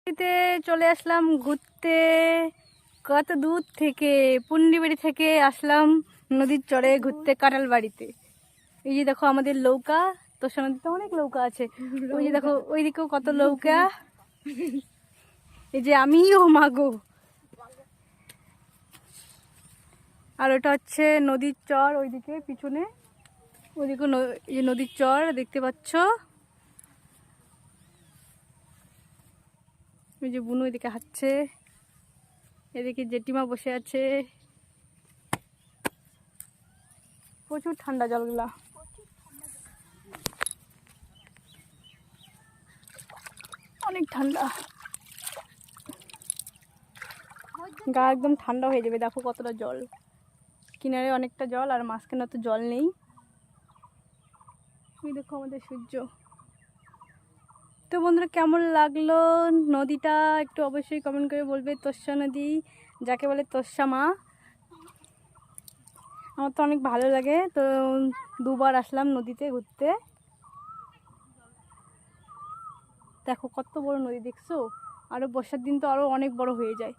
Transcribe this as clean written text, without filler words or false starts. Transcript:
নদীতে চলে আসলাম ঘুরতে। কত দূর থেকে, পুন্ডিবাড়ি থেকে আসলাম নদীর চরে ঘুরতে কাঁঠাল বাড়িতে। এই যে দেখো আমাদের নৌকা, তোষা নদীতে অনেক নৌকা আছে। ওই যে দেখো ওইদিকেও কত নৌকা। এই যে আমিও মাগো। আর ওটা হচ্ছে নদীর চর, ওইদিকে পিছনে ওইদিকে এই যে নদীর চর দেখতে পাচ্ছ। ওই যে বুনু এদিকে হাঁটছে, এদিকে জেঠিমা বসে আছে। প্রচুর ঠান্ডা জলগুলা, অনেক ঠান্ডা, গা একদম ঠান্ডা হয়ে যাবে। দেখো কতটা জল, কিনারে অনেকটা জল আর মাঝখানে তো জল নেই। ওই দেখো আমাদের সূর্য। তো বন্ধুরা, কেমন লাগলো নদীটা একটু অবশ্যই কমেন্ট করে বলবে। তোষা নদী, যাকে বলে তোষা মা, আমার তো অনেক ভালো লাগে। তো দুবার আসলাম নদীতে ঘুরতে। দেখো কত বড় নদী, দেখছো? আরো বর্ষার দিন তো আরো অনেক বড় হয়ে যায়।